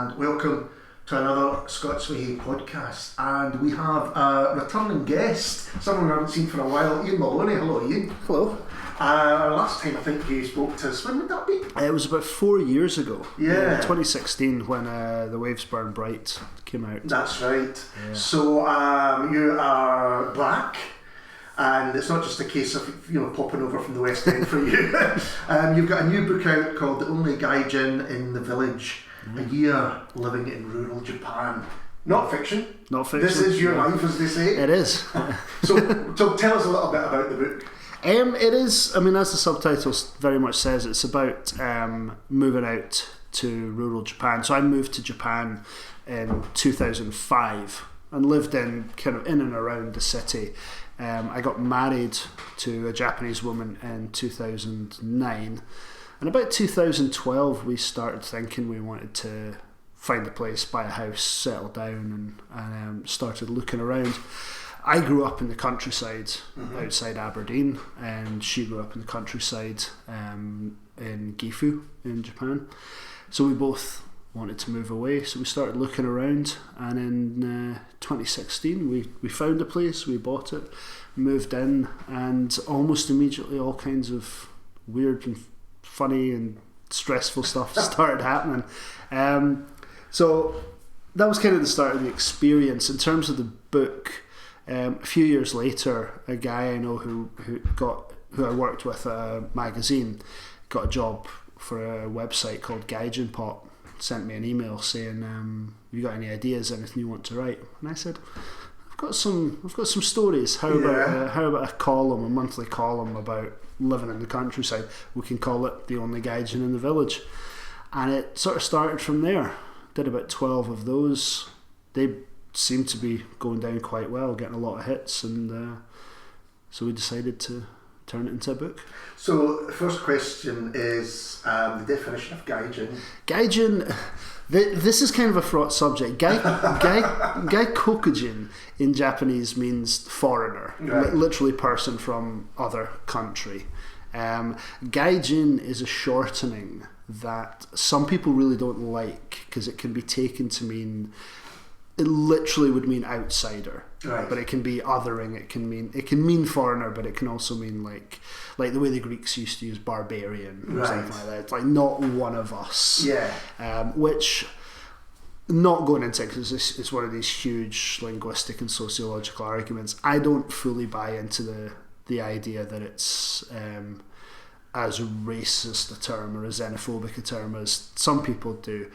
and welcome to another Scots Whay podcast. And we have a returning guest, someone we haven't seen for a while, Iain Maloney. Hello, Iain. Hello. Last time I think you spoke to us, when would that be? It was about 4 years ago. Yeah. 2016 when The Waves Burn Bright came out. That's right. Yeah. So you are back. And it's not just a case of popping over from the West End for you. You've got a new book out called The Only Gaijin in the Village, a year living in rural Japan. Not fiction. Not fiction. This is your life, as they say. It is. So tell us a little bit about the book. It is, I mean, as the subtitle very much says, it's about moving out to rural Japan. So I moved to Japan in 2005 and lived in and around the city. I got married to a Japanese woman in 2009, and about 2012 we started thinking we wanted to find a place, buy a house, settle down, and started looking around. I grew up in the countryside outside Aberdeen, and she grew up in the countryside in Gifu in Japan, so we both wanted to move away, so we started looking around, and in 2016 we found a place, we bought it, moved in, and almost immediately all kinds of weird and funny and stressful stuff started happening. So that was kind of the start of the experience. In terms of the book, a few years later, a guy I know who I worked with at a magazine got a job for a website called Gaijin, sent me an email saying, have you got any ideas, anything you want to write? And I said, I've got some stories. How about a column, a monthly column about living in the countryside? We can call it The Only Gaijin in the Village. And it sort of started from there. Did about 12 of those. They seemed to be going down quite well, getting a lot of hits, and so we decided to turn it into a book. So the first question is the definition of Gaijin. Gaijin, this is kind of a fraught subject. Gaikokujin in Japanese means foreigner, right. Literally person from other country. Gaijin is a shortening that some people really don't like because it can be taken to mean, it literally would mean outsider, right. But it can be othering. It can mean foreigner, but it can also mean like the way the Greeks used to use barbarian or right. something like that. It's like not one of us. Yeah. Which, not going into it because it's one of these huge linguistic and sociological arguments. I don't fully buy into the idea that it's as racist a term or as xenophobic a term as some people do.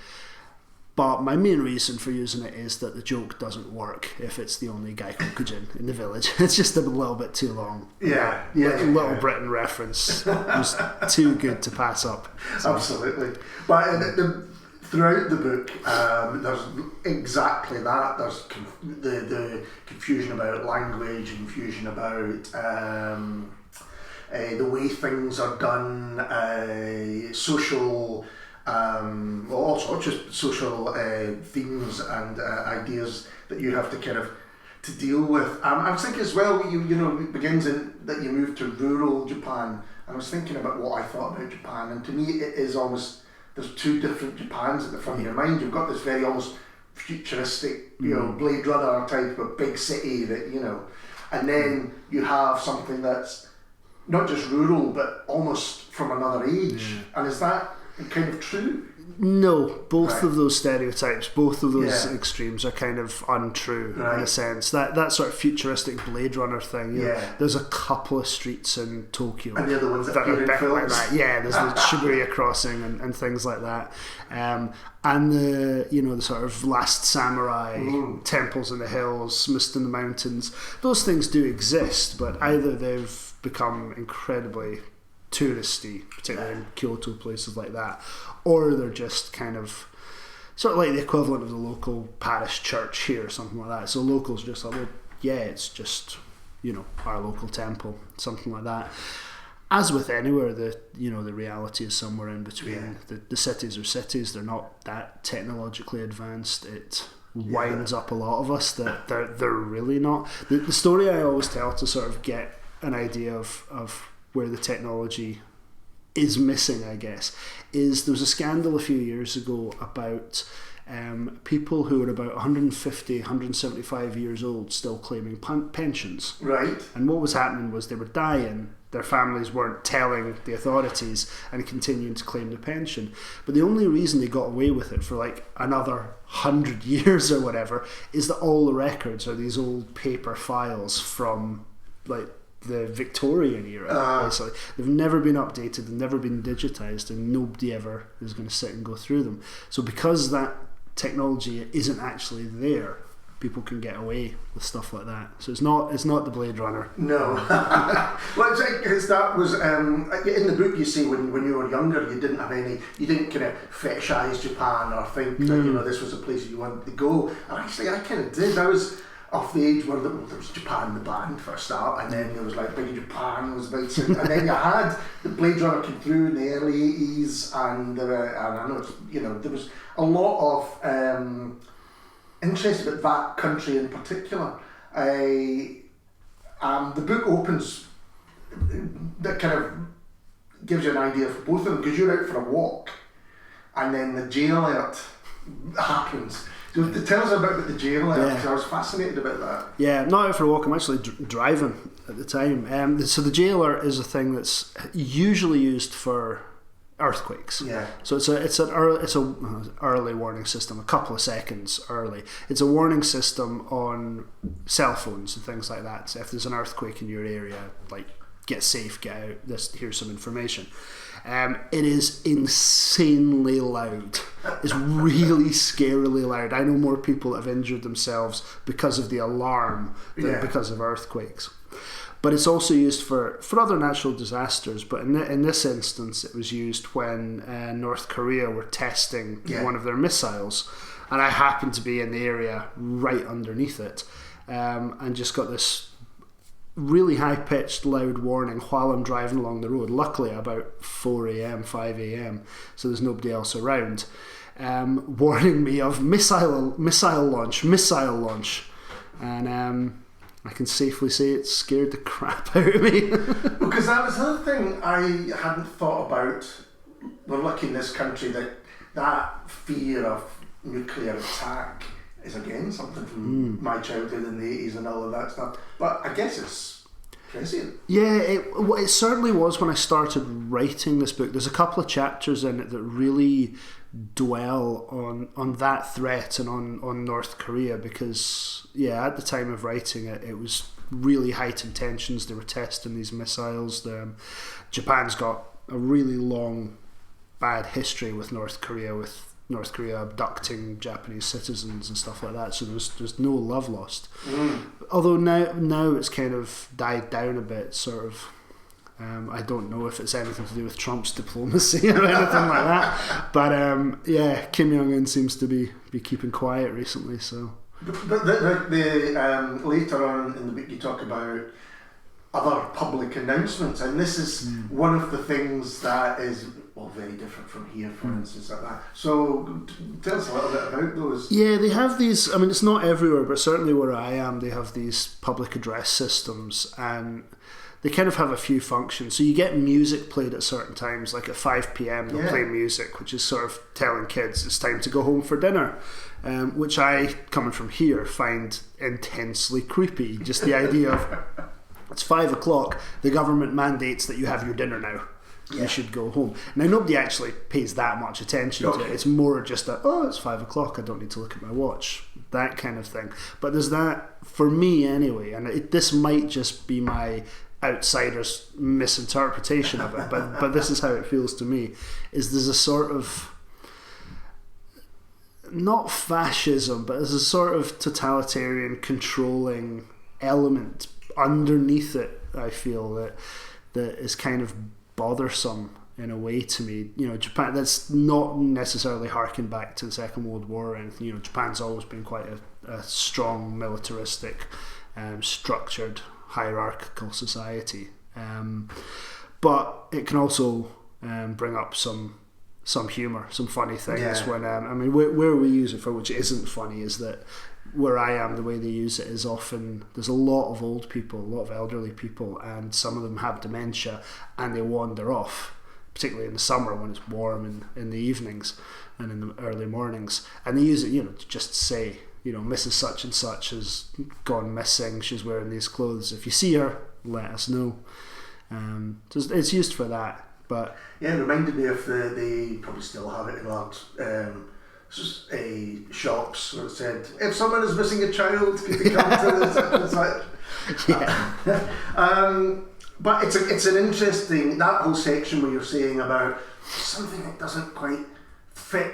But my main reason for using it is that the joke doesn't work if it's the only Gaikokujin in the village. It's just a little bit too long. Yeah. Little Britain reference was too good to pass up. So. Absolutely. But throughout the book, there's exactly that. There's the confusion about language, confusion about the way things are done, social... all sorts of social themes and ideas that you have to to deal with. I was thinking as well, it begins in that you moved to rural Japan. I was thinking about what I thought about Japan, and to me it is almost, there's two different Japans at the front of your mind. You've got this very almost futuristic, Blade Runner type of big city that, and then you have something that's not just rural but almost from another age. And is that kind of true? No, both right. of those stereotypes, both of those extremes are kind of untrue in a sense. That sort of futuristic Blade Runner thing. There's a couple of streets in Tokyo and the other ones that are a bit films. like that. Yeah, there's the Shibuya crossing and things like that. And the sort of Last Samurai, temples in the hills, mist in the mountains. Those things do exist, but either they've become incredibly touristy, particularly in Kyoto, places like that, or they're just kind of sort of like the equivalent of the local parish church here or something like that. So locals just like, well, yeah, it's just our local temple, something like that. As with anywhere, the reality is somewhere in between. The cities are cities, they're not that technologically advanced. It winds up a lot of us that they're really not. The story I always tell to sort of get an idea of where the technology is missing, I guess, is there was a scandal a few years ago about people who are about 150, 175 years old still claiming pensions. Right. And what was happening was they were dying, their families weren't telling the authorities and continuing to claim the pension. But the only reason they got away with it for like another 100 years or whatever is that all the records are these old paper files from like the Victorian era, basically. They've never been updated, they've never been digitized, and nobody ever is going to sit and go through them. So because that technology isn't actually there, people can get away with stuff like that. So it's not the Blade Runner. No. Well, it's that was in the book. You see, when you were younger, you didn't kind of fetishize Japan or think that, this was a place you wanted to go. And actually, I kind of did. I was of the age where there was Japan the band for a start, and then there was like Big Japan was about, and then you had the Blade Runner came through in the early 80s, and I know there was a lot of interest about that country in particular. The book opens, that kind of gives you an idea for both of them, because you're out for a walk, and then the jail alert happens. So tell us about the jail alert, because I was fascinated about that. Yeah, I'm not out for a walk, I'm actually driving at the time. So the jail alert is a thing that's usually used for earthquakes. Yeah. So it's an early warning system, a couple of seconds early. It's a warning system on cell phones and things like that. So if there's an earthquake in your area, like get safe, get out. Here's some information. It is insanely loud. It's really scarily loud. I know more people that have injured themselves because of the alarm than because of earthquakes. But it's also used for other natural disasters. But in this instance, it was used when North Korea were testing one of their missiles. And I happened to be in the area right underneath it, and just got this really high-pitched loud warning while I'm driving along the road, luckily about 4 a.m, 5 a.m, so there's nobody else around, warning me of missile launch, and I can safely say it scared the crap out of me. Because that was another thing I hadn't thought about. We're lucky in this country that fear of nuclear attack is again something from my childhood in the 80s and all of that stuff. But I guess it's prescient. Yeah, it certainly was when I started writing this book. There's a couple of chapters in it that really dwell on that threat and on North Korea, because at the time of writing it, it was really heightened tensions. They were testing these missiles. Japan's got a really long bad history with North Korea abducting Japanese citizens and stuff like that, so there's no love lost. Although now it's kind of died down a bit, sort of. I don't know if it's anything to do with Trump's diplomacy or anything like that, but Kim Jong-un seems to be keeping quiet recently. So, but the later on in the book you talk about other public announcements, and this is one of the things that is very different from here, for instance, like that. So tell us a little bit about those. Yeah, they have these, I mean, it's not everywhere, but certainly where I am, they have these public address systems, and they kind of have a few functions. So you get music played at certain times, like at 5 p.m. they'll play music, which is sort of telling kids it's time to go home for dinner, which I, coming from here, find intensely creepy. Just the idea of, it's 5 o'clock, the government mandates that you have your dinner now. You should go home. Now, nobody actually pays that much attention to it. It's more just it's 5 o'clock, I don't need to look at my watch, that kind of thing. But there's that, for me anyway, and this might just be my outsider's misinterpretation of it, but this is how it feels to me, is there's a sort of, not fascism, but there's a sort of totalitarian controlling element underneath it, I feel, that is kind of bothersome in a way to me. Japan, that's not necessarily harking back to the Second World War or anything. Japan's always been quite a strong, militaristic, structured, hierarchical society, but it can also bring up some humour, some funny things when where we use it for, which isn't funny, is that where I am, the way they use it is often there's a lot of old people, a lot of elderly people, and some of them have dementia and they wander off particularly in the summer when it's warm in the evenings and in the early mornings, and they use it, to just say, Mrs. Such and Such has gone missing, she's wearing these clothes, if you see her, let us know. So it's used for that. But yeah, it reminded me of they probably still have it in large shops where it said, if someone is missing a child, could they come to this? Yeah. But it's an interesting, that whole section where you're saying about something that doesn't quite fit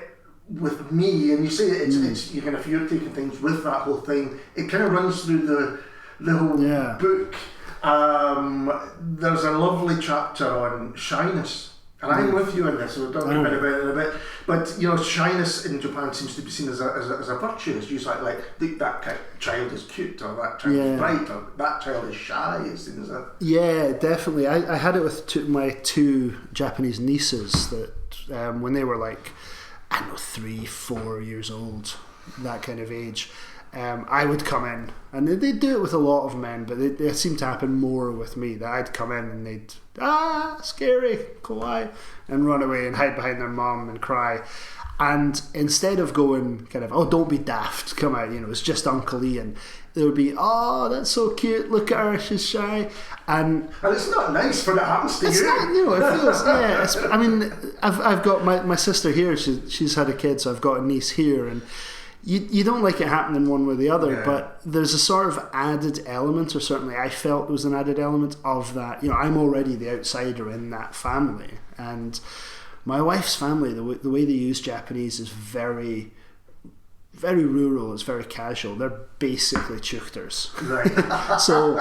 with me, and you say it's you if you're taking things with that whole thing, it kind of runs through the whole book. There's a lovely chapter on shyness, and I'm with you on this, so we'll talk about it in a bit. But shyness in Japan seems to be seen as a virtue. It's usually like that child is cute, or that child is bright, or that child is shy. It's seen as a definitely. I had it with my two Japanese nieces that when they were like, I don't know, 3-4 years old, that kind of age. I would come in, and they do it with a lot of men, but it seemed to happen more with me, that I'd come in and they'd scary, kawaii, and run away and hide behind their mum and cry. And instead of going kind of, don't be daft, come out, it's just Uncle Ian, there would be, that's so cute, look at her, she's shy. And it's not nice when it happens to you. It's not, it feels, I mean, I've got my sister here, she's had a kid, so I've got a niece here, and you don't like it happening one way or the other, but there's a sort of added element, or certainly I felt there was an added element of that. I'm already the outsider in that family, and my wife's family, the way they use Japanese is very, very rural. It's very casual. They're basically chuchters. Right. So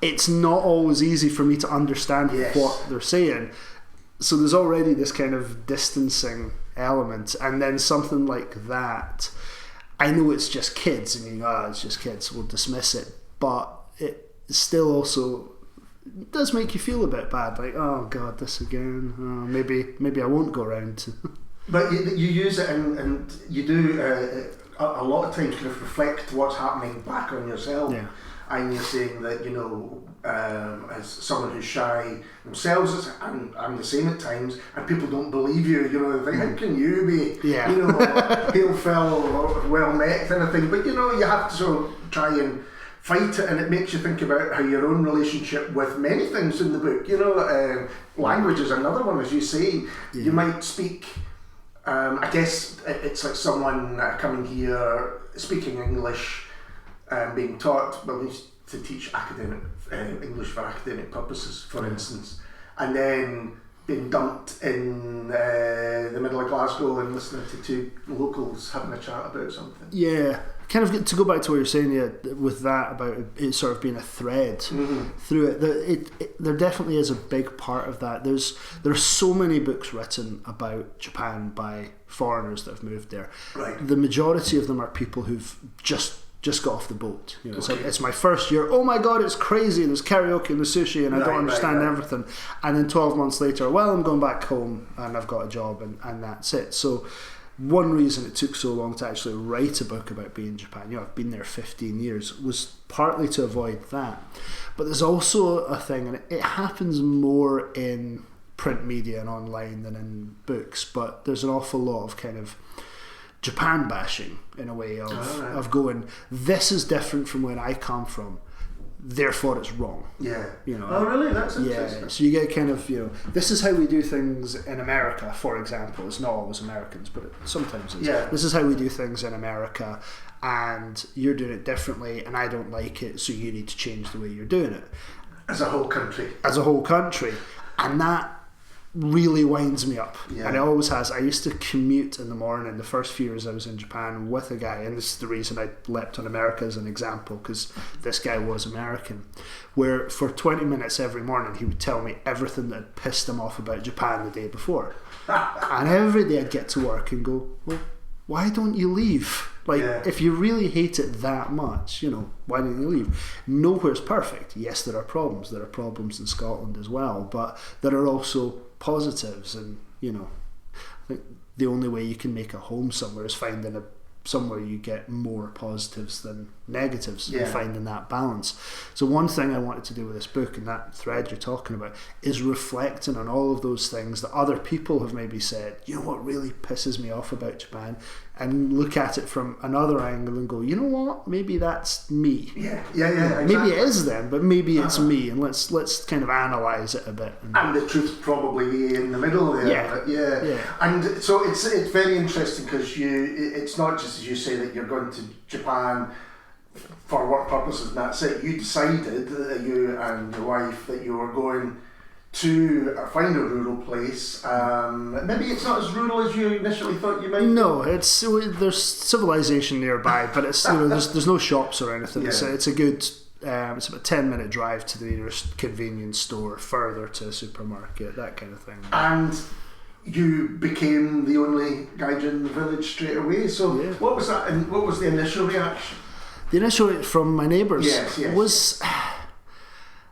it's not always easy for me to understand what they're saying. So there's already this kind of distancing element, and then something like that. I know it's just kids, and it's just kids, we'll dismiss it, but it still also does make you feel a bit bad, like, oh god, this again, maybe I won't go around. But you use it, and you do a lot of times kind of reflect what's happening back on yourself. Yeah. And you're saying that, as someone who's shy themselves, I'm the same at times, and people don't believe you, they think, how can you be, hail fell, well met, kind of thing. But, you have to sort of try and fight it, and it makes you think about how your own relationship with many things in the book, language is another one, as you say. You might speak, I guess it's like someone coming here, speaking English, being taught, we used to teach academic English for academic purposes, for instance, and then being dumped in the middle of Glasgow and listening to two locals having a chat about something. Yeah, kind of to go back to what you're saying with that about it sort of being a thread through it. There definitely is a big part of that. There are so many books written about Japan by foreigners that have moved there. Right. The majority of them are people who've just got off the boat. It's my first year. Oh my god, it's crazy. There's karaoke and there's sushi, and I don't understand everything. And then 12 months later, I'm going back home and I've got a job, and that's it. So one reason it took so long to actually write a book about being in Japan, I've been there 15 years, was partly to avoid that. But there's also a thing, and it happens more in print media and online than in books, but there's an awful lot of kind of Japan bashing, in a way, of going, this is different from where I come from, therefore it's wrong. Yeah. Oh really? That's interesting. Yeah. So you get kind of, this is how we do things in America, for example. It's not always Americans, but sometimes it's. Yeah. This is how we do things in America, and you're doing it differently, and I don't like it, so you need to change the way you're doing it. As a whole country. And that really winds me up, and it always has. I used to commute in the morning the first few years I was in Japan with a guy, and this is the reason I leapt on America as an example, because this guy was American, where for 20 minutes every morning he would tell me everything that had pissed him off about Japan the day before. And every day I'd get to work and go, well, why don't you leave? If you really hate it that much, why don't you leave? Nowhere's perfect. Yes, there are problems. There are problems in Scotland as well, but there are also positives, and I think the only way you can make a home somewhere is finding a somewhere you get more positives than negatives, Yeah. and finding that balance. So one thing I wanted to do with this book, and that thread you're talking about, is reflecting on all of those things that other people have maybe said, you know what really pisses me off about Japan, and look at it from another angle and go, you know what, maybe that's me. Yeah, exactly. Maybe it is them, but maybe it's me, and let's kind of analyse it a bit. And the truth's probably in the middle there. Yeah. But yeah. And so it's very interesting because it's not just as you say that you're going to Japan for work purposes and that's it. You decided, you and your wife, that you were going to find a rural place. Maybe it's not as rural as you initially thought you might. No, there's civilization nearby, but it's there's no shops or anything. Yeah. It's a good. It's about a 10-minute drive to the nearest convenience store, further to a supermarket, that kind of thing. And you became the only Gaijin in the village straight away. So what was that? And what was the initial reaction? The initial from my neighbours was.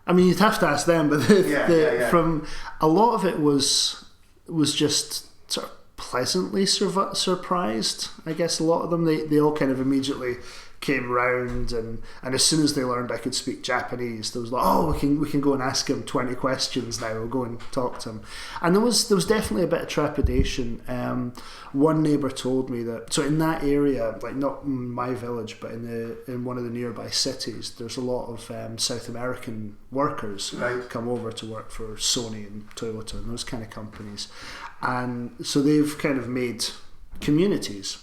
I mean, you'd have to ask them, but from a lot of it was just sort of pleasantly surprised. I guess a lot of them they all kind of immediately came round, and as soon as they learned I could speak Japanese, there was like, oh, we can go and ask him 20 questions now. We'll go and talk to him. And there was definitely a bit of trepidation. One neighbour told me that, so in that area, like not in my village, but in one of the nearby cities, there's a lot of South American workers come over to work for Sony and Toyota and those kind of companies, and so they've kind of made communities.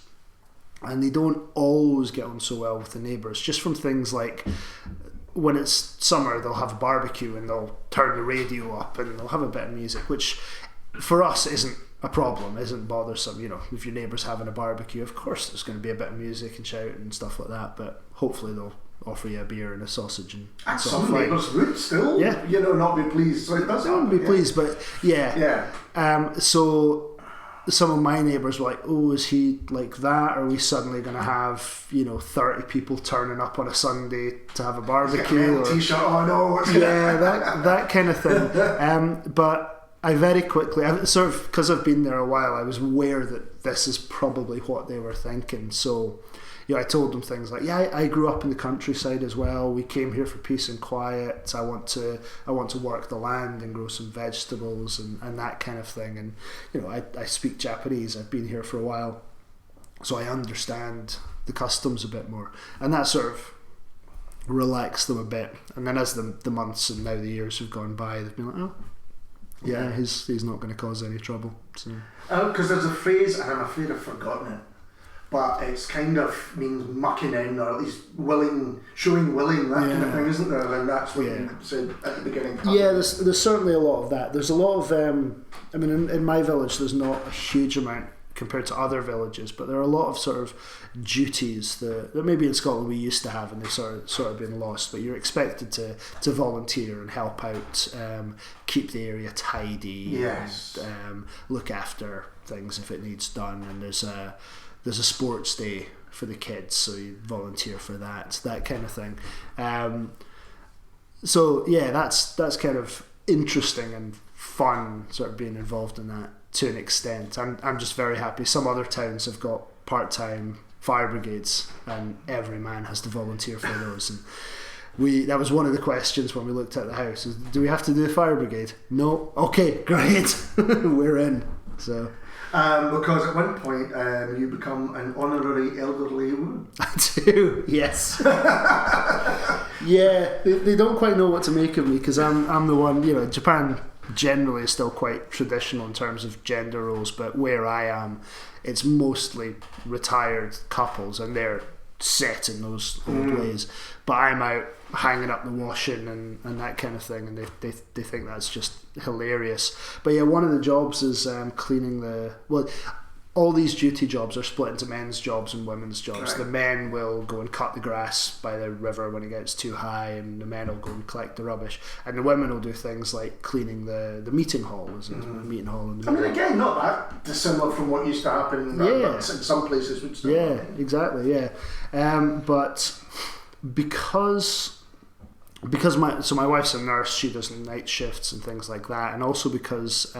And they don't always get on so well with the neighbours, just from things like when it's summer they'll have a barbecue and they'll turn the radio up and they'll have a bit of music, which for us isn't a problem, isn't bothersome. You know, if your neighbour's having a barbecue, of course there's going to be a bit of music and shout and stuff like that, but hopefully they'll offer you a beer and a sausage and some neighbours would still not be pleased, so it does happen, be pleased, but so some of my neighbours were like, oh, is he like that? Are we suddenly going to have 30 people turning up on a Sunday to have a barbecue? T-shirt, oh no, that kind of thing. But I very quickly, sort of, because I've been there a while, I was aware that this is probably what they were thinking. So I told them things like, I grew up in the countryside as well. We came here for peace and quiet. I want to work the land and grow some vegetables and that kind of thing. And I speak Japanese. I've been here for a while, so I understand the customs a bit more, and that sort of relaxed them a bit. And then as the months and now the years have gone by, they've been like, oh, yeah, he's not going to cause any trouble. So because there's a phrase, and I'm afraid I've forgotten it, but it's kind of means mucking in, or at least showing willing, that kind of thing, isn't there? And that's what you said at the beginning. Yeah, there's certainly a lot of that. There's a lot of, I mean, in my village, there's not a huge amount compared to other villages, but there are a lot of sort of duties that maybe in Scotland we used to have, and they've sort of been lost. But you're expected to volunteer and help out, keep the area tidy, and look after things if it needs done. And there's a sports day for the kids, so you volunteer for that kind of thing. So yeah, that's kind of interesting and fun, sort of being involved in that to an extent. I'm just very happy. Some other towns have got part-time fire brigades, and every man has to volunteer for those. And that was one of the questions when we looked at the house: is, do we have to do a fire brigade? No. Okay, great. We're in. So. Because at one point you become an honorary elderly woman. I do, yes. Yeah, they don't quite know what to make of me, because I'm the one. Japan generally is still quite traditional in terms of gender roles, but where I am, it's mostly retired couples, and they're set in those old ways. But I'm out hanging up the washing and that kind of thing, and they think that's just hilarious. But yeah, one of the jobs is cleaning all these duty jobs are split into men's jobs and women's jobs. The men will go and cut the grass by the river when it gets too high, and the men will go and collect the rubbish, and the women will do things like cleaning the meeting hall. Meeting hall in the middle. Again, not that dissimilar from what used to happen, but in some places would still happen. Exactly, but because because my wife's a nurse, she does night shifts and things like that, and also because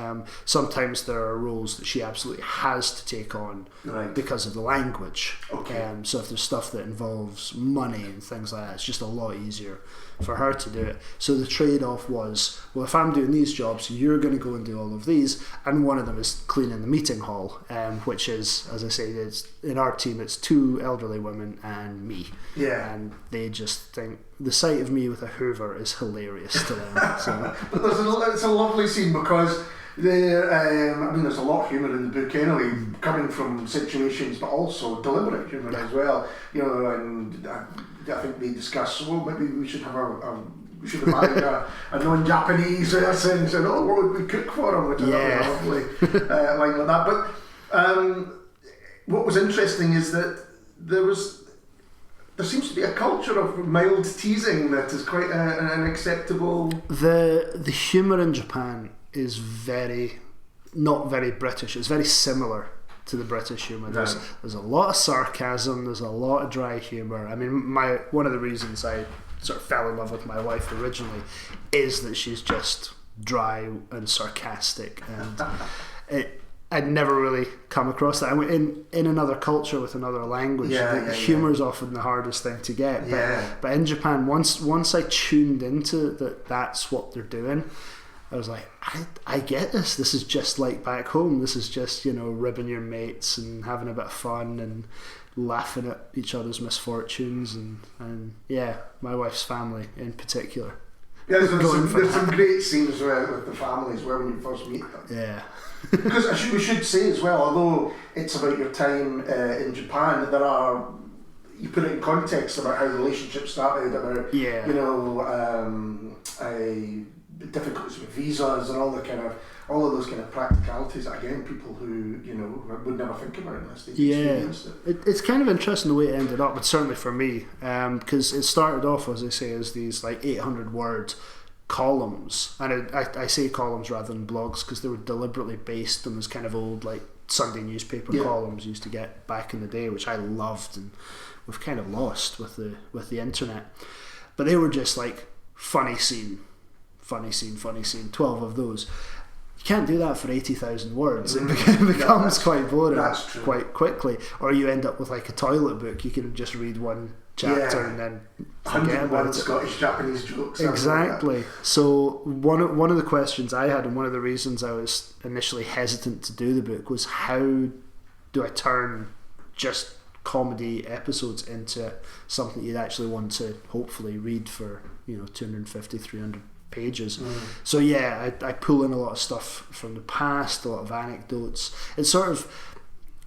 sometimes there are roles that she absolutely has to take on because of the language. So if there's stuff that involves money and things like that, it's just a lot easier for her to do it. So the trade-off was, well, if I'm doing these jobs, you're going to go and do all of these, and one of them is cleaning the meeting hall, which is, as I say, it's, in our team it's 2 elderly women and me, and they just think the sight of me with a hoover is hilarious to them. So. But it's a lovely scene because there's a lot of humour in the book anyway, coming from situations, but also deliberate humour as well. And I think they discuss, well, maybe we should have we should have added a non-Japanese person and said, oh, what would we cook for them? Which is a lovely line like that. But what was interesting is that there seems to be a culture of mild teasing that is quite an acceptable. The humour in Japan is not very British. It's very similar to the British humour. There's a lot of sarcasm. There's a lot of dry humour. I mean, one of the reasons I sort of fell in love with my wife originally is that she's just dry and sarcastic, and I'd never really come across that. I mean, in another culture with another language, humour is often the hardest thing to get. But in Japan, once I tuned into that's what they're doing, I was like, I get this. This is just like back home. This is just, ribbing your mates and having a bit of fun and laughing at each other's misfortunes and my wife's family in particular. Yeah, there's some great scenes with the families where when you first meet them. Yeah. Because we should say as well, although it's about your time in Japan, you put it in context about how relationships started, about difficulties with visas and all of those kind of practicalities that, again, people who would never think about unless they experienced it. It's kind of interesting the way it ended up, but certainly for me, because it started off, as I say, as these like 800 word columns, and I say columns rather than blogs because they were deliberately based on those kind of old like Sunday newspaper columns used to get back in the day, which I loved and we've kind of lost with the internet. But they were just like funny scene, 12 of those. You can't do that for 80,000 words. It becomes quite boring quite quickly. Or you end up with like a toilet book. You can just read one chapter and then forget about it. Scottish Japanese jokes. Exactly. So one of the questions I had, and one of the reasons I was initially hesitant to do the book, was how do I turn just comedy episodes into something you'd actually want to hopefully read for 250, 300 pages. So I pull in a lot of stuff from the past, a lot of anecdotes. It's sort of,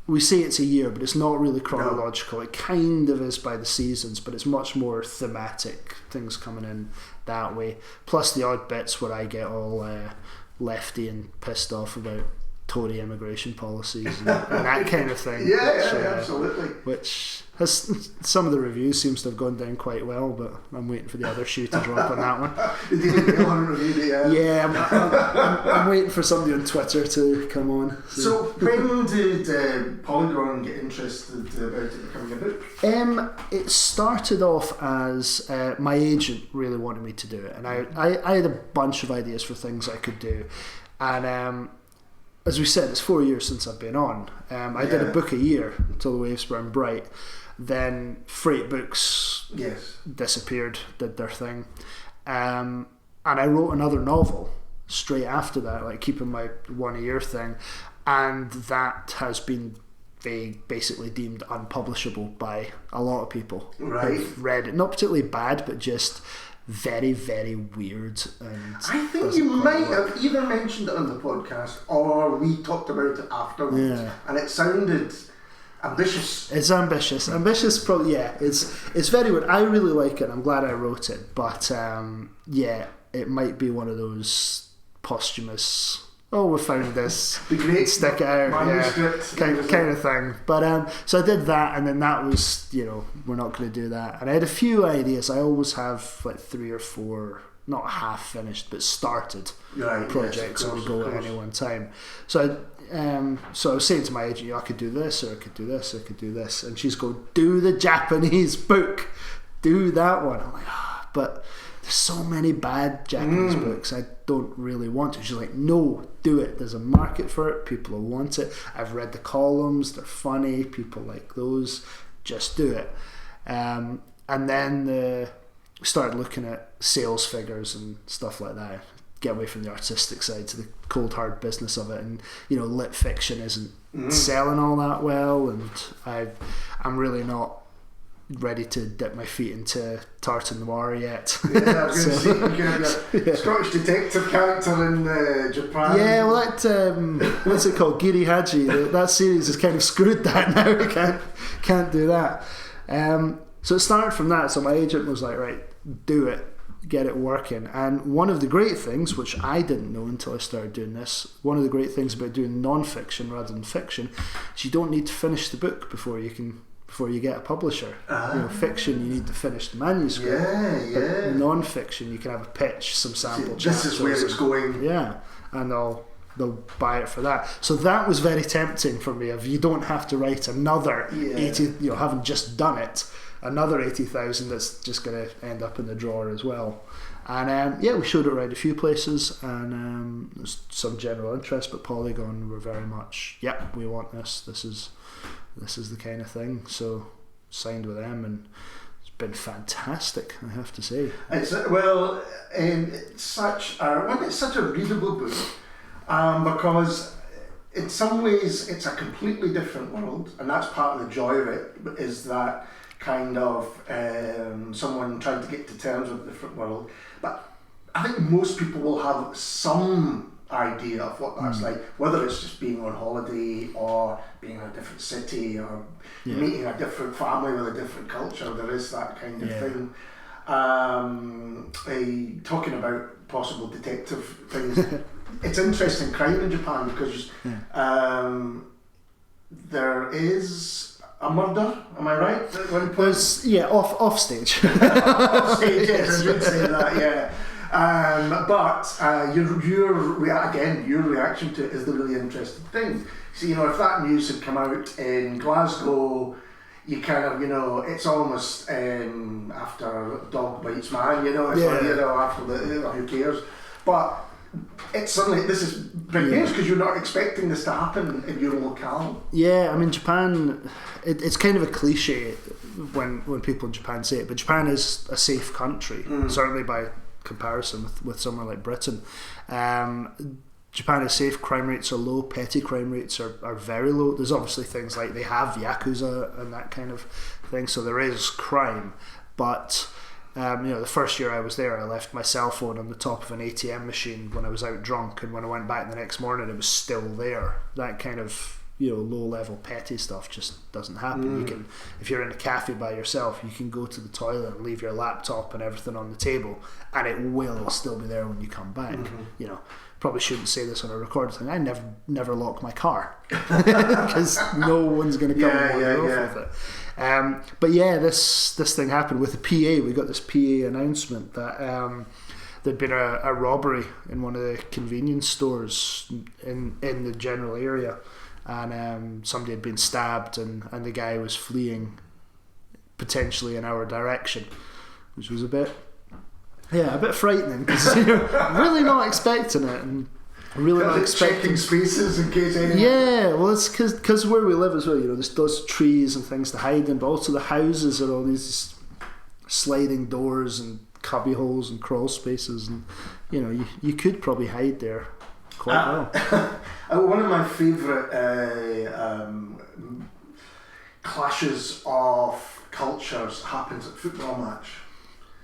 we say it's a year, but it's not really chronological. It kind of is by the seasons, but it's much more thematic, things coming in that way, plus the odd bits where I get all lefty and pissed off about Tory immigration policies and that kind of thing. Absolutely. Which has, some of the reviews seems to have gone down quite well, but I'm waiting for the other shoe to drop on that one. I'm waiting for somebody on Twitter to come on. So when did Polygon get interested about it becoming a book? It started off as my agent really wanted me to do it, and I had a bunch of ideas for things I could do, and as we said, it's 4 years since I've been on. I did a book a year until the waves burn bright. Then Freight Books disappeared, did their thing. And I wrote another novel straight after that, like keeping my 1 a year thing. And that has been basically deemed unpublishable by a lot of people who've read it. Not particularly bad, but just very, very weird. And I think you might have either mentioned it on the podcast or we talked about it afterwards, and it sounded ambitious. It's ambitious. Probably, it's very weird. I really like it. I'm glad I wrote it, but it might be one of those posthumous. Oh, we found this. The great stick it out, kind of thing. But so I did that, and then that was, we're not going to do that. And I had a few ideas. I always have like 3 or 4, not half finished, but started projects on the go at any one time. So I was saying to my agent, I could do this, or I could do this, or I could do this, and she's going, do the Japanese book, do that one. I'm like, but there's so many bad Japanese books, I don't really want to. She's like, no, do it. There's a market for it. People will want it. I've read the columns. They're funny. People like those. Just do it. And then we started looking at sales figures and stuff like that. Get away from the artistic side to the cold hard business of it. And, lit fiction isn't selling all that well. And I'm really not ready to dip my feet into Tartan Noir yet. Yeah, I was going to say, you can have your Scottish detective character in Japan. Yeah, well, that what's it called, Giri Haji, that series has kind of screwed that now. We can't do that. So it started from that. So my agent was like, right, do it, get it working. And one of the great things, which I didn't know until I started doing this, one of the great things about doing non-fiction rather than fiction is you don't need to finish the book before you get a publisher. Fiction, you need to finish the manuscript. But non-fiction, you can have a pitch, some sample chapters. This is where it's going. Yeah, and they'll buy it for that. So that was very tempting for me. If you don't have to write another 80, having just done it, another 80,000 that's just going to end up in the drawer as well. And we showed it around a few places, and there's some general interest, but Polygon were very much, we want this. This is the kind of thing. So signed with them, and it's been fantastic, I have to say. It's such a readable book, because in some ways it's a completely different world, and that's part of the joy of it, is that kind of someone trying to get to terms with a different world. But I think most people will have some idea of what that's like, whether it's just being on holiday or being in a different city or meeting a different family with a different culture. There is that kind of thing. Talking about possible detective things, it's interesting crime in Japan because there is a murder, am I right? There's off stage. Off stage, yes, I should say that, yeah. But your reaction to it is the really interesting thing. So, if that news had come out in Glasgow, you kind of, it's almost after dog bites man, after who cares? But it's suddenly, this is big news because you're not expecting this to happen in your locale. Yeah, I mean, Japan, it's kind of a cliche when people in Japan say it, but Japan is a safe country, certainly by comparison with somewhere like Britain. Japan is safe, crime rates are low, petty crime rates are very low. There's obviously things like they have Yakuza and that kind of thing, so there is crime, but the first year I was there, I left my cell phone on the top of an ATM machine when I was out drunk, and when I went back the next morning it was still there. That kind of low level petty stuff just doesn't happen. You can, if you're in a cafe by yourself, you can go to the toilet and leave your laptop and everything on the table, and it will still be there when you come back. Probably shouldn't say this on a recorded thing. I never lock my car because no one's going to come off with it. But this thing happened with the PA. We got this PA announcement that there'd been a robbery in one of the convenience stores in the general area, and somebody had been stabbed, and the guy was fleeing potentially in our direction, which was a bit frightening because you're really not expecting it, and really not expecting spaces in case anyone. Yeah, well, it's because where we live as well, there's those trees and things to hide in, but also the houses are all these sliding doors and cubby holes and crawl spaces, and you could probably hide there quite well. One of my favourite clashes of cultures happens at football match.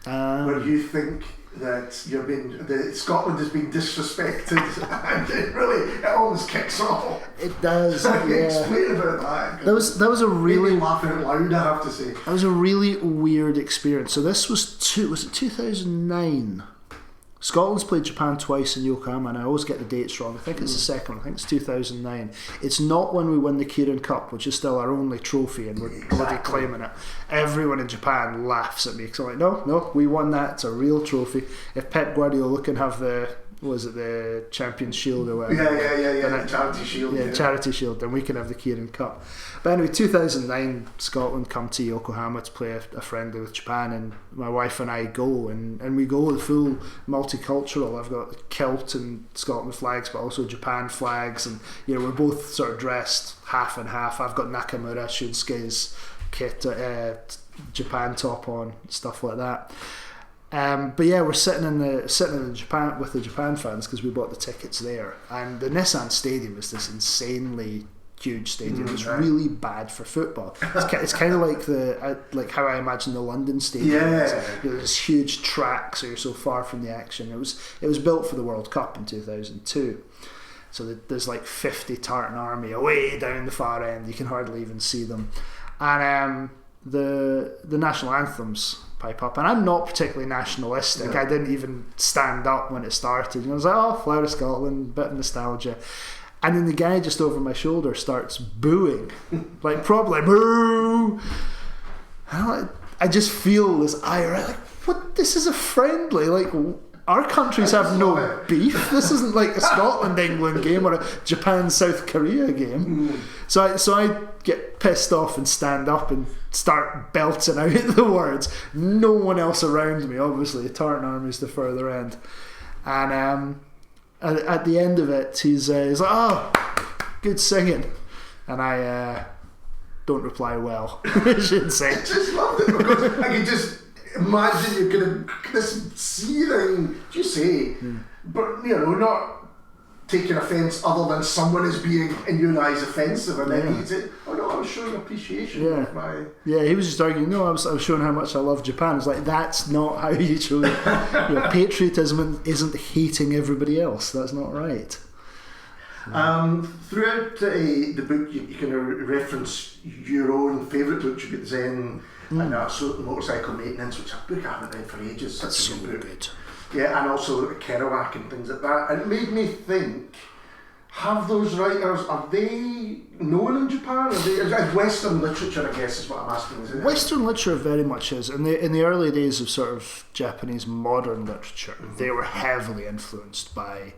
Where you think that Scotland has been disrespected, and it almost kicks off. It does. Explain about that. That was a really laughing out loud, I have to say. That was a really weird experience. So this was it 2009? Scotland's played Japan twice in Yokohama, and I always get the dates wrong. I think it's the second one. I think it's 2009. It's not when we win the Kirin Cup, which is still our only trophy, and we're bloody claiming it. Everyone in Japan laughs at me because I'm like, no, we won that. It's a real trophy. If Pep Guardiola can have the was it the Champions Shield or whatever? Yeah. The Charity Shield. Yeah, Charity Shield. Then we can have the Kirin Cup. But anyway, 2009, Scotland come to Yokohama to play a friendly with Japan, and my wife and I go, and we go the full multicultural. I've got kilt and Scotland flags, but also Japan flags, and we're both sort of dressed half and half. I've got Nakamura Shunsuke's kit, Japan top on, stuff like that. But yeah, we're sitting in Japan with the Japan fans because we bought the tickets there, and the Nissan Stadium is this insanely huge stadium. It's really bad for football. It's kind of like how I imagine the London Stadium. Yeah, there's huge tracks, so you're so far from the action. It was built for the World Cup in 2002, so there's like 50 Tartan Army away down the far end. You can hardly even see them, and the national anthems pipe up, and I'm not particularly nationalistic. I didn't even stand up when it started, and I was like, oh, Flower of Scotland, bit of nostalgia. And then the guy just over my shoulder starts booing, like probably boo. And I just feel this ire, like, what? This is a friendly, like, our countries have no beef. This isn't like a Scotland-England game or a Japan-South Korea game. So I get pissed off and stand up and start belting out the words. No one else around me, obviously. The Tartan Army's the further end. And at the end of it, he's like, oh, good singing. And I don't reply well, I should say. I just loved it because I can just imagine you're going to this seething, do you say, but not taking offence other than someone is being in your eyes offensive, and then he's it. Oh no, I was showing appreciation. Yeah, he was just arguing. No, I was showing how much I love Japan. It's like, that's not how you show. Patriotism isn't hating everybody else. That's not right. Throughout the book, you can reference your own favourite books. You've got Zen and Motorcycle Maintenance, which is a book I haven't read for ages. That's so good. Yeah, and also Kerouac and things like that. And it made me think, have those writers, are they known in Japan? Is Western literature, I guess, is what I'm asking, isn't it? Western literature very much is. In the early days of sort of Japanese modern literature, they were heavily influenced by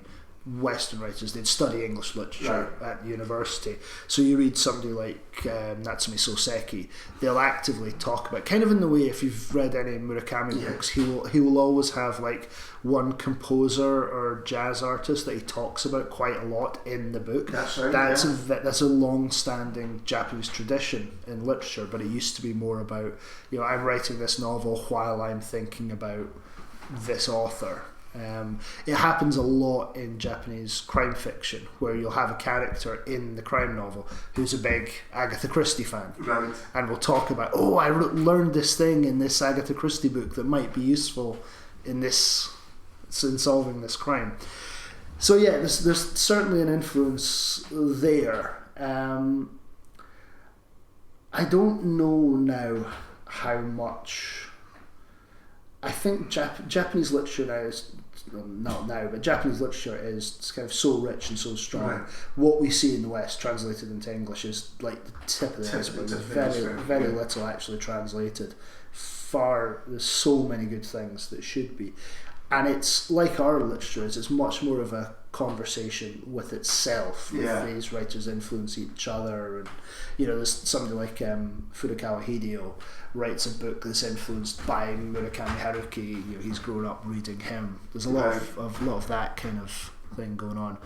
Western writers. They'd study English literature at university. So you read somebody like Natsume Soseki, they'll actively talk about, kind of in the way, if you've read any Murakami books, he will always have like one composer or jazz artist that he talks about quite a lot in the book. That's a long-standing Japanese tradition in literature, but it used to be more about, I'm writing this novel while I'm thinking about this author. It happens a lot in Japanese crime fiction, where you'll have a character in the crime novel who's a big Agatha Christie fan, and will talk about, I learned this thing in this Agatha Christie book that might be useful in solving this crime. So yeah, there's certainly an influence there. I don't know now how much. I think Japanese literature now is, not now, but Japanese literature is kind of so rich and so strong. What we see in the West translated into English is like the tip of the iceberg. Very little actually translated. There's so many good things that should be. And it's like our literature is, it's much more of a conversation with itself. These writers influence each other, and there's somebody like Furukawa Hideo writes a book that's influenced by Murakami Haruki. He's grown up reading him. There's a lot of that kind of thing going on.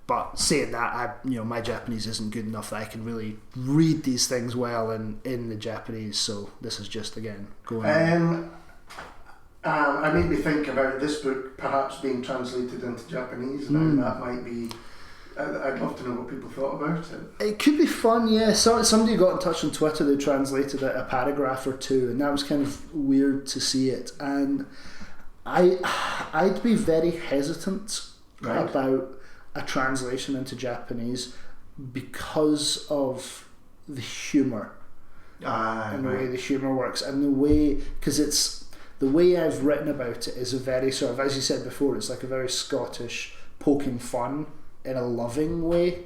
But saying that, my Japanese isn't good enough that I can really read these things well in the Japanese. So this is just again going on. I made me think about this book perhaps being translated into Japanese, and that might be. I'd love to know what people thought about it. It could be fun, yeah. Somebody got in touch on Twitter. They translated a paragraph or two, and that was kind of weird to see it. And I'd be very hesitant about a translation into Japanese because of the humour and the way the humour works, and the way, because it's. The way I've written about it is a very sort of, as you said before, it's like a very Scottish poking fun in a loving way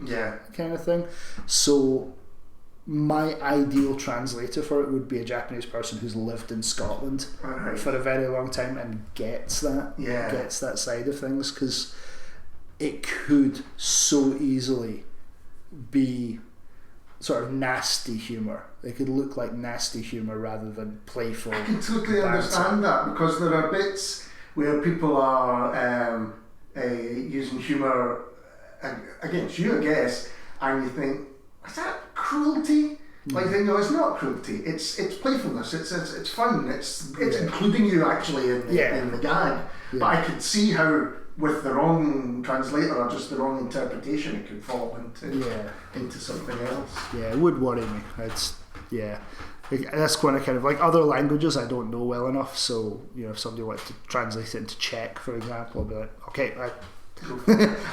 kind of thing. So my ideal translator for it would be a Japanese person who's lived in Scotland for a very long time and gets that side of things, because it could so easily be sort of nasty humour. It could look like nasty humour rather than playful. I can totally understand that, because there are bits where people are using humour against you, I guess, and you think, is that cruelty? Like, no, it's not cruelty. It's playfulness. It's fun. It's including you actually in the gag. Yeah. But I could see how, with the wrong translator or just the wrong interpretation, it could fall into something else. Yeah, it would worry me. That's when I kind of like other languages I don't know well enough. So if somebody wanted to translate it into Czech, for example, I'll be like, okay,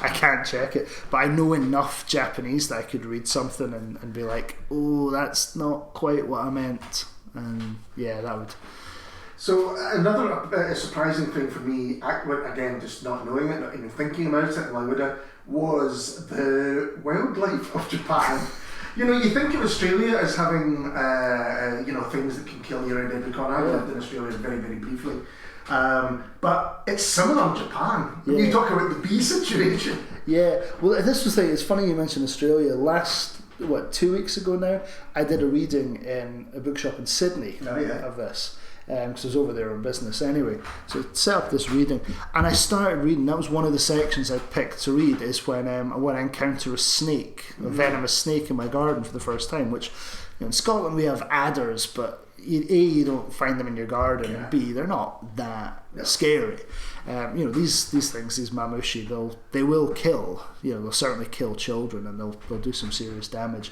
I can't check it, but I know enough Japanese that I could read something and be like, oh, that's not quite what I meant, and that would. So another surprising thing for me, again, just not knowing it, not even thinking about it, and I would have, was the wildlife of Japan. You think of Australia as having things that can kill you around every corner. I lived in Australia very, very briefly. But it's similar in Japan. When you talk about the bee situation. Yeah, well, this was the thing. It's funny you mentioned Australia. 2 weeks ago now, I did a reading in a bookshop in Sydney of this. Because I was over there on business anyway. So I set up this reading, and I started reading. That was one of the sections I picked to read, is when I encounter a snake, a venomous snake in my garden for the first time, which in Scotland we have adders, but you don't find them in your garden, and B, they're not that scary. These things, these mamushi, they will kill. They'll certainly kill children, and they'll do some serious damage.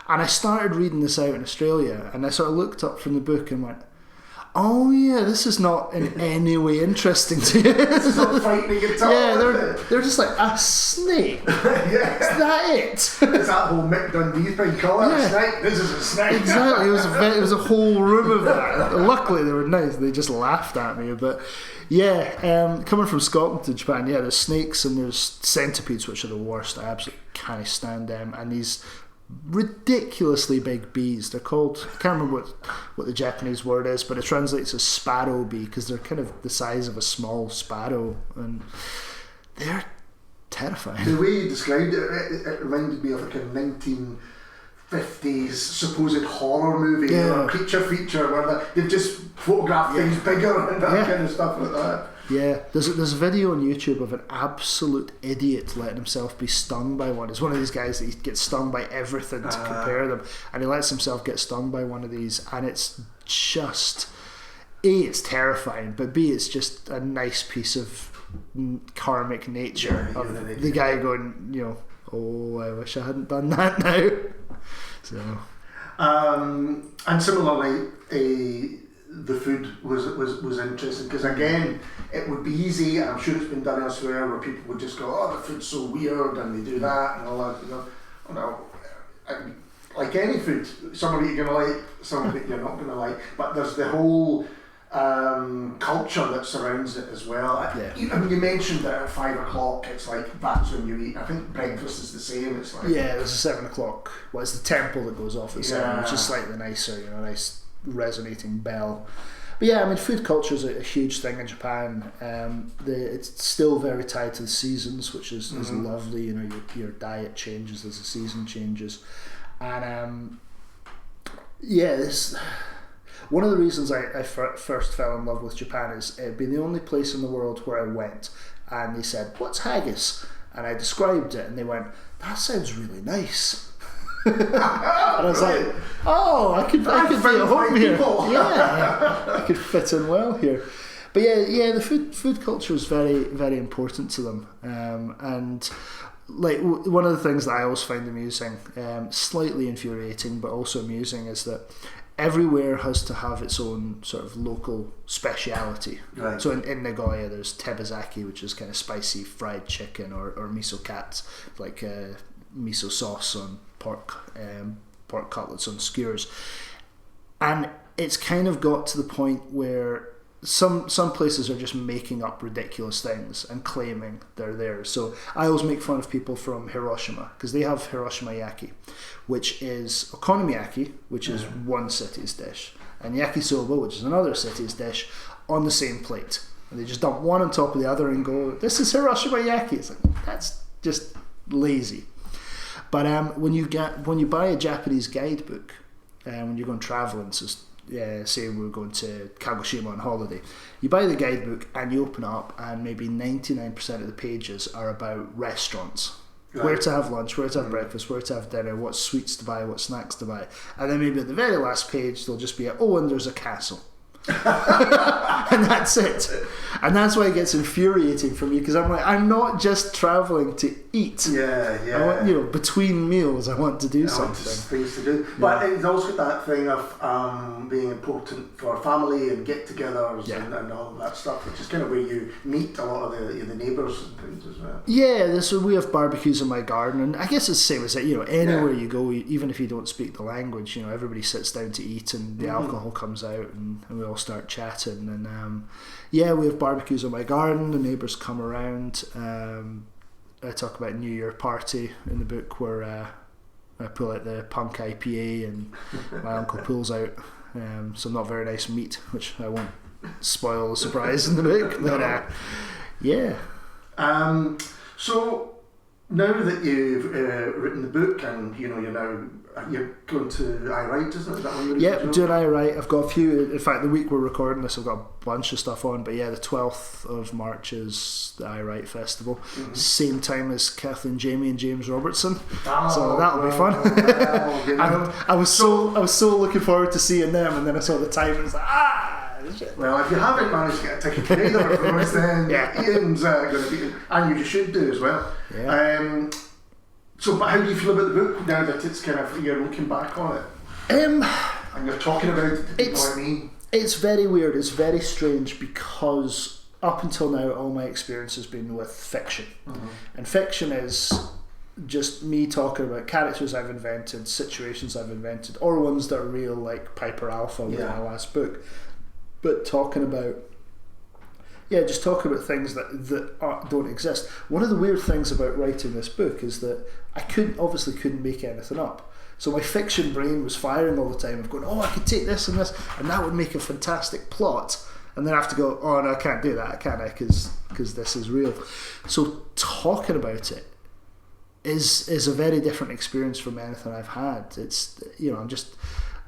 And I started reading this out in Australia, and I sort of looked up from the book and went, oh yeah, this is not in any way interesting to you. It's not frightening at all. Yeah, they're just like, a snake. Is that it? It's that whole Mick Dundee thing. Call it a snake. This is a snake. Exactly. It was a whole room of that. Luckily, they were nice. They just laughed at me. But coming from Scotland to Japan, there's snakes and there's centipedes, which are the worst. I absolutely can't stand them. And these ridiculously big bees. They're called, I can't remember what the Japanese word is, but it translates as sparrow bee, because they're kind of the size of a small sparrow, and they're terrifying. The way you described it, it reminded me of like a 1950s supposed horror movie or a creature feature where they've just photographed things bigger and that kind of stuff like that. Yeah, there's a video on YouTube of an absolute idiot letting himself be stung by one. It's one of these guys that he gets stung by everything to compare them, and he lets himself get stung by one of these, and it's just A, it's terrifying, but B, it's just a nice piece of karmic nature of the guy going, oh, I wish I hadn't done that now. So, and similarly, the food was interesting, because again, it would be easy, and I'm sure it's been done elsewhere, where people would just go, oh, the food's so weird, and they do that and all that. Like any food, some of it you're going to like, some of it you're not going to like, but there's the whole culture that surrounds it as well. You mentioned that at 5 o'clock it's like that's when you eat. I think breakfast is the same. It's like there's a 7 o'clock. Well, it's the temple that goes off at 7, which is slightly nicer, nice resonating bell. But food culture is a huge thing in Japan. It's still very tied to the seasons, which is lovely. Your diet changes as the season changes, and this. One of the reasons I first fell in love with Japan is it'd been the only place in the world where I went, and they said, "What's haggis?" And I described it, and they went, "That sounds really nice." And I was like, "Oh, I could be at home here. I could fit in well here." But the food culture is very, very important to them, and like one of the things that I always find amusing, slightly infuriating, but also amusing, is that everywhere has to have its own sort of local speciality. Right. So in Nagoya, there's tebezaki, which is kind of spicy fried chicken, or miso cats, like miso sauce on pork cutlets on skewers, and it's kind of got to the point where some places are just making up ridiculous things and claiming they're theirs. So I always make fun of people from Hiroshima because they have Hiroshima yaki, which is okonomiyaki, which is one city's dish, and yakisoba, which is another city's dish, on the same plate. And they just dump one on top of the other and go, "This is Hiroshima yaki." It's like, that's just lazy. But when you buy a Japanese guidebook, when you're going traveling, so say we're going to Kagoshima on holiday, you buy the guidebook and you open it up, and maybe 99% of the pages are about restaurants. Right. Where to have lunch, where to have breakfast, where to have dinner, what sweets to buy, what snacks to buy. And then maybe at the very last page there'll just be and there's a castle. And that's it. And that's why it gets infuriating for me, because I'm like, I'm not just travelling to eat. I want, between meals I want to do something. Things to do. But it's also that thing of being important for family and get-togethers and all of that stuff, which is kind of where you meet a lot of the neighbours and things as well. Yeah, so we have barbecues in my garden, and I guess it's the same as it. Anywhere you go, even if you don't speak the language, everybody sits down to eat, and the alcohol comes out, and we all start chatting. And we have barbecues in my garden. The neighbours come around. I talk about New Year party in the book, where I pull out the punk IPA, and my uncle pulls out some not very nice meat, which I won't spoil the surprise in the book. But so now that you've written the book, and you're going to I Write, isn't it? Is that what you're doing? Doing I Write. I've got a few. In fact, the week we're recording this, I've got a bunch of stuff on. But the 12th of March is the I Write Festival. Same time as Kathleen Jamie and James Robertson. So that'll be fun. I was so looking forward to seeing them, and then I saw the time and it's like shit. Well, if you haven't managed to get a ticket to either of those, then Iain's going to be, and you should do as well. So, but how do you feel about the book now that it's kind of, you're looking back on it? And you're talking about it to people like me? It's very weird, it's very strange, because up until now all my experience has been with fiction. And fiction is just me talking about characters I've invented, situations I've invented, or ones that are real, like Piper Alpha with my last book. But talking about things that don't exist. One of the weird things about writing this book is that I couldn't make anything up. So my fiction brain was firing all the time of going, I could take this and this, and that would make a fantastic plot. And then I have to go, no, I can't do that, can I? Because this is real. So talking about it is a very different experience from anything I've had. It's, I'm just,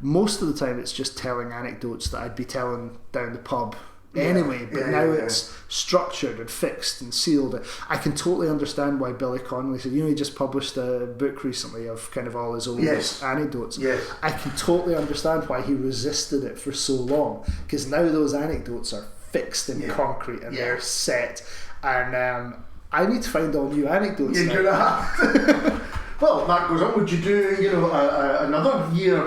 most of the time it's just telling anecdotes that I'd be telling down the pub anyway, but now it's structured and fixed and sealed. I can totally understand why Billy Connolly said, he just published a book recently of kind of all his old anecdotes. I can totally understand why he resisted it for so long, because now those anecdotes are fixed in concrete and they're set, and I need to find all new anecdotes now. Well, that goes on. Would you do, another year?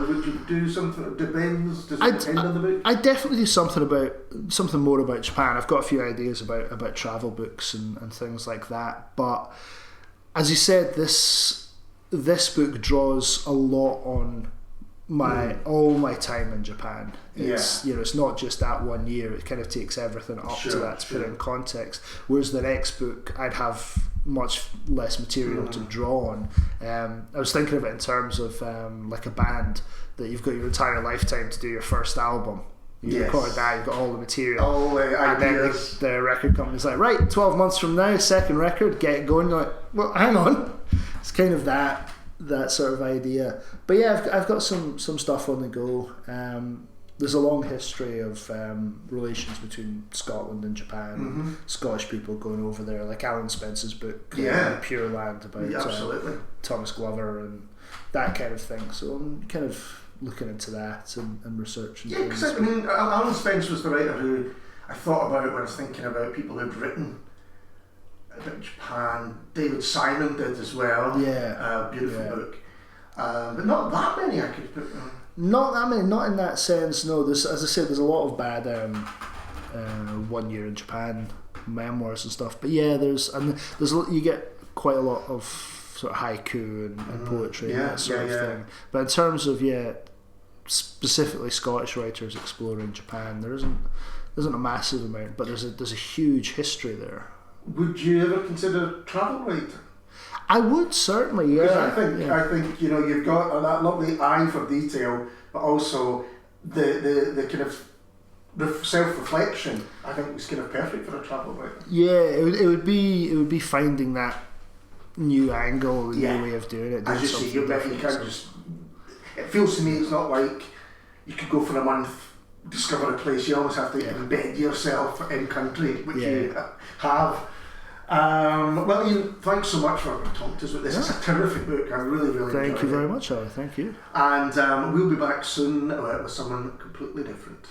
Would you do something? Depends. Does it depend on the book? I definitely do something more about Japan. I've got a few ideas about travel books and things like that. But as you said, this book draws a lot on all my time in Japan. It's it's not just that 1 year. It kind of takes everything up to that to put it in context. Whereas the next book, I'd have much less material to draw on. I was thinking of it in terms of like a band, that you've got your entire lifetime to do your first album. You record that, you've got all the material, and then the record company's like, right, 12 months from now, second record, get it going. You're like, well, hang on. It's kind of that sort of idea. But I've got some stuff on the go. There's a long history of relations between Scotland and Japan, Scottish people going over there, like Alan Spence's book, Pure Land, about Thomas Glover and that kind of thing. So I'm kind of looking into that and researching. Yeah, because Alan Spence was the writer who I thought about when I was thinking about people who'd written about Japan. David Simon did as well. Beautiful book. But not that many I could put on. Not that many, not in that sense. No, there's, as I said, there's a lot of bad 1 year in Japan memoirs and stuff. But there's you get quite a lot of sort of haiku and poetry and that sort of thing. But in terms of specifically Scottish writers exploring Japan, there isn't isn't a massive amount, but there's a huge history there. Would you ever consider travel writing? I would certainly, yeah. Because I think you know you've got that lovely eye for detail, but also the kind of self-reflection. I think is kind of perfect for a travel writer. Yeah, it would be finding that new angle, the new way of doing it. As you say, you can't just. It feels to me it's not like you could go for a month, discover a place. You almost have to embed yourself in country, which you have. Well, Iain, thanks so much for talking to us about this. It's a terrific book. I really enjoyed it. Thank you very much, Alan. Thank you. And we'll be back soon with someone completely different.